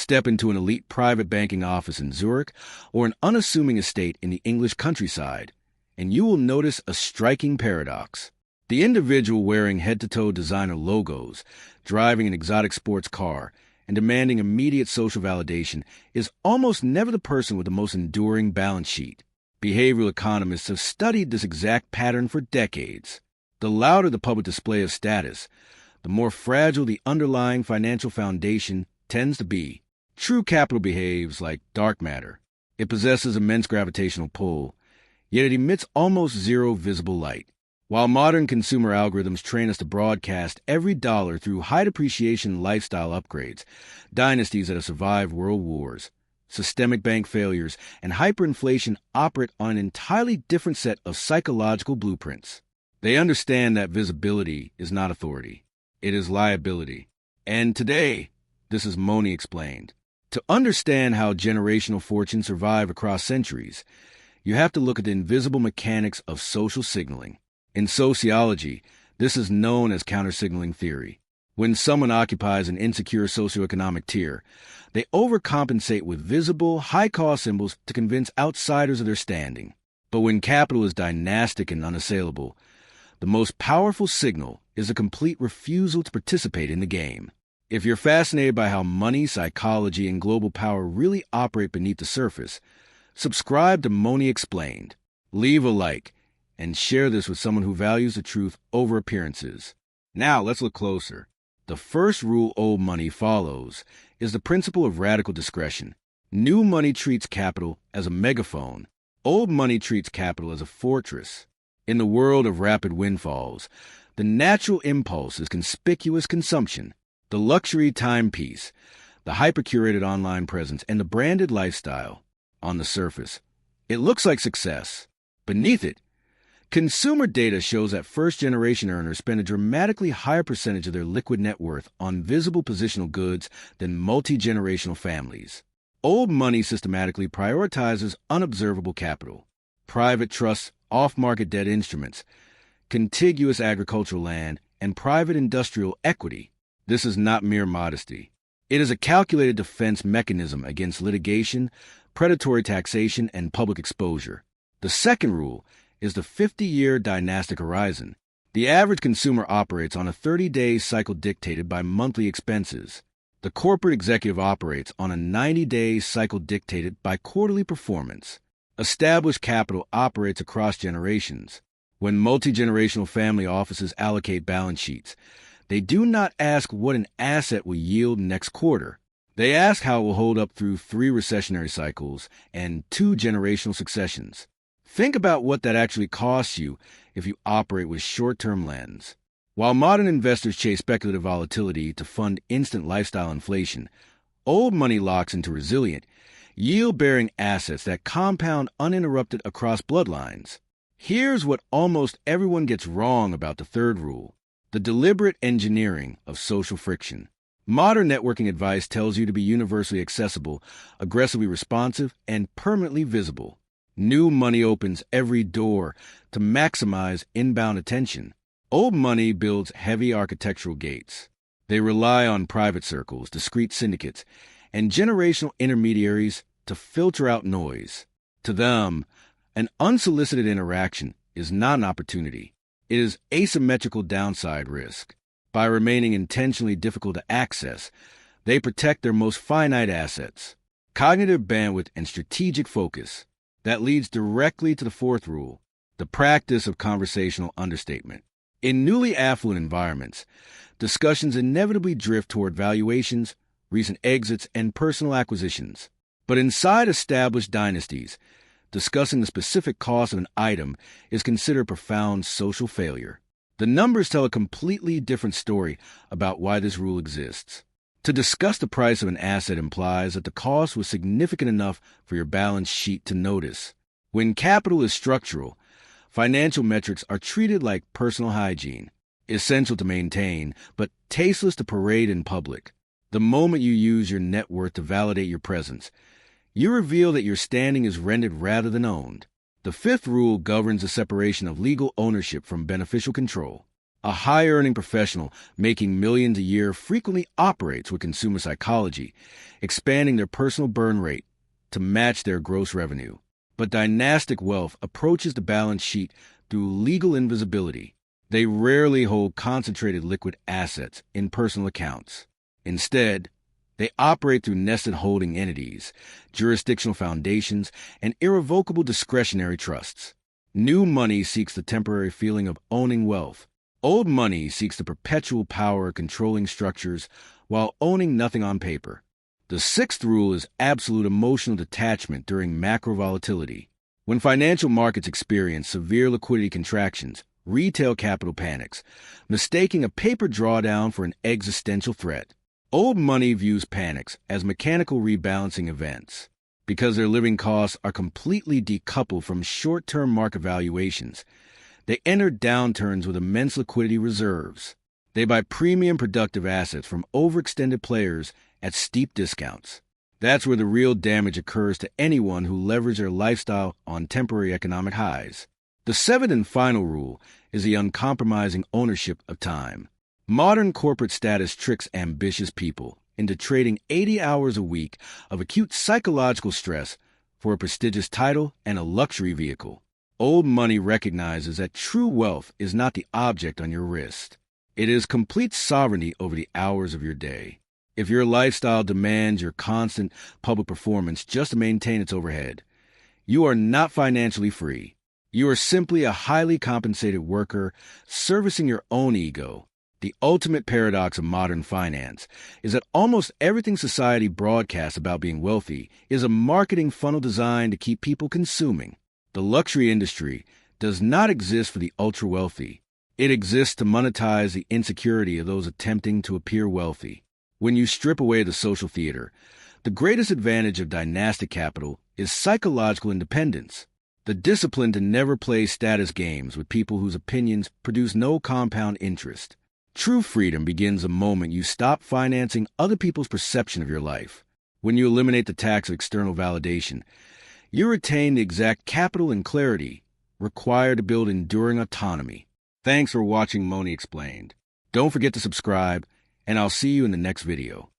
Step into an elite private banking office in Zurich or an unassuming estate in the English countryside, and you will notice a striking paradox. The individual wearing head-to-toe designer logos, driving an exotic sports car, and demanding immediate social validation is almost never the person with the most enduring balance sheet. Behavioral economists have studied this exact pattern for decades. The louder the public display of status, the more fragile the underlying financial foundation tends to be. True capital behaves like dark matter. It possesses immense gravitational pull, yet it emits almost zero visible light. While modern consumer algorithms train us to broadcast every dollar through high depreciation lifestyle upgrades, dynasties that have survived world wars, systemic bank failures, and hyperinflation operate on an entirely different set of psychological blueprints. They understand that visibility is not authority. It is liability. And today, this is Moni Explained. To understand how generational fortunes survive across centuries, you have to look at the invisible mechanics of social signaling. In sociology, this is known as counter-signaling theory. When someone occupies an insecure socioeconomic tier, they overcompensate with visible, high-cost symbols to convince outsiders of their standing. But when capital is dynastic and unassailable, the most powerful signal is a complete refusal to participate in the game. If you're fascinated by how money, psychology, and global power really operate beneath the surface, subscribe to Moni Explained, leave a like, and share this with someone who values the truth over appearances. Now, let's look closer. The first rule old money follows is the principle of radical discretion. New money treats capital as a megaphone. Old money treats capital as a fortress. In the world of rapid windfalls, the natural impulse is conspicuous consumption. The luxury timepiece, the hyper-curated online presence, and the branded lifestyle. On the surface, it looks like success. Beneath it, consumer data shows that first-generation earners spend a dramatically higher percentage of their liquid net worth on visible positional goods than multi-generational families. Old money systematically prioritizes unobservable capital, private trusts, off-market debt instruments, contiguous agricultural land, and private industrial equity. This is not mere modesty. It is a calculated defense mechanism against litigation, predatory taxation, and public exposure. The second rule is the 50-year dynastic horizon. The average consumer operates on a 30-day cycle dictated by monthly expenses. The corporate executive operates on a 90-day cycle dictated by quarterly performance. Established capital operates across generations. When multi-generational family offices allocate balance sheets, they do not ask what an asset will yield next quarter. They ask how it will hold up through 3 recessionary cycles and 2 generational successions. Think about what that actually costs you if you operate with short-term lens. While modern investors chase speculative volatility to fund instant lifestyle inflation, old money locks into resilient, yield-bearing assets that compound uninterrupted across bloodlines. Here's what almost everyone gets wrong about the third rule: the deliberate engineering of social friction. Modern networking advice tells you to be universally accessible, aggressively responsive, and permanently visible. New money opens every door to maximize inbound attention. Old money builds heavy architectural gates. They rely on private circles, discrete syndicates, and generational intermediaries to filter out noise. To them, an unsolicited interaction is not an opportunity. It is asymmetrical downside risk. By remaining intentionally difficult to access, they protect their most finite assets, cognitive bandwidth and strategic focus. That leads directly to the fourth rule, the practice of conversational understatement. In newly affluent environments, discussions inevitably drift toward valuations, recent exits, and personal acquisitions. But inside established dynasties, discussing the specific cost of an item is considered profound social failure. The numbers tell a completely different story about why this rule exists. To discuss the price of an asset implies that the cost was significant enough for your balance sheet to notice. When capital is structural, financial metrics are treated like personal hygiene, essential to maintain, but tasteless to parade in public. The moment you use your net worth to validate your presence, you reveal that your standing is rented rather than owned. The fifth rule governs the separation of legal ownership from beneficial control. A high-earning professional making millions a year frequently operates with consumer psychology, expanding their personal burn rate to match their gross revenue. But dynastic wealth approaches the balance sheet through legal invisibility. They rarely hold concentrated liquid assets in personal accounts. Instead, they operate through nested holding entities, jurisdictional foundations, and irrevocable discretionary trusts. New money seeks the temporary feeling of owning wealth. Old money seeks the perpetual power of controlling structures while owning nothing on paper. The sixth rule is absolute emotional detachment during macro volatility. When financial markets experience severe liquidity contractions, retail capital panics, mistaking a paper drawdown for an existential threat. Old money views panics as mechanical rebalancing events. Because their living costs are completely decoupled from short-term market valuations, they enter downturns with immense liquidity reserves. They buy premium productive assets from overextended players at steep discounts. That's where the real damage occurs to anyone who leverages their lifestyle on temporary economic highs. The seventh and final rule is the uncompromising ownership of time. Modern corporate status tricks ambitious people into trading 80 hours a week of acute psychological stress for a prestigious title and a luxury vehicle. Old money recognizes that true wealth is not the object on your wrist. It is complete sovereignty over the hours of your day. If your lifestyle demands your constant public performance just to maintain its overhead, you are not financially free. You are simply a highly compensated worker servicing your own ego. The ultimate paradox of modern finance is that almost everything society broadcasts about being wealthy is a marketing funnel designed to keep people consuming. The luxury industry does not exist for the ultra-wealthy. It exists to monetize the insecurity of those attempting to appear wealthy. When you strip away the social theater, the greatest advantage of dynastic capital is psychological independence. The discipline to never play status games with people whose opinions produce no compound interest. True freedom begins the moment you stop financing other people's perception of your life. When you eliminate the tax of external validation, you retain the exact capital and clarity required to build enduring autonomy. Thanks for watching Moni Explained. Don't forget to subscribe, and I'll see you in the next video.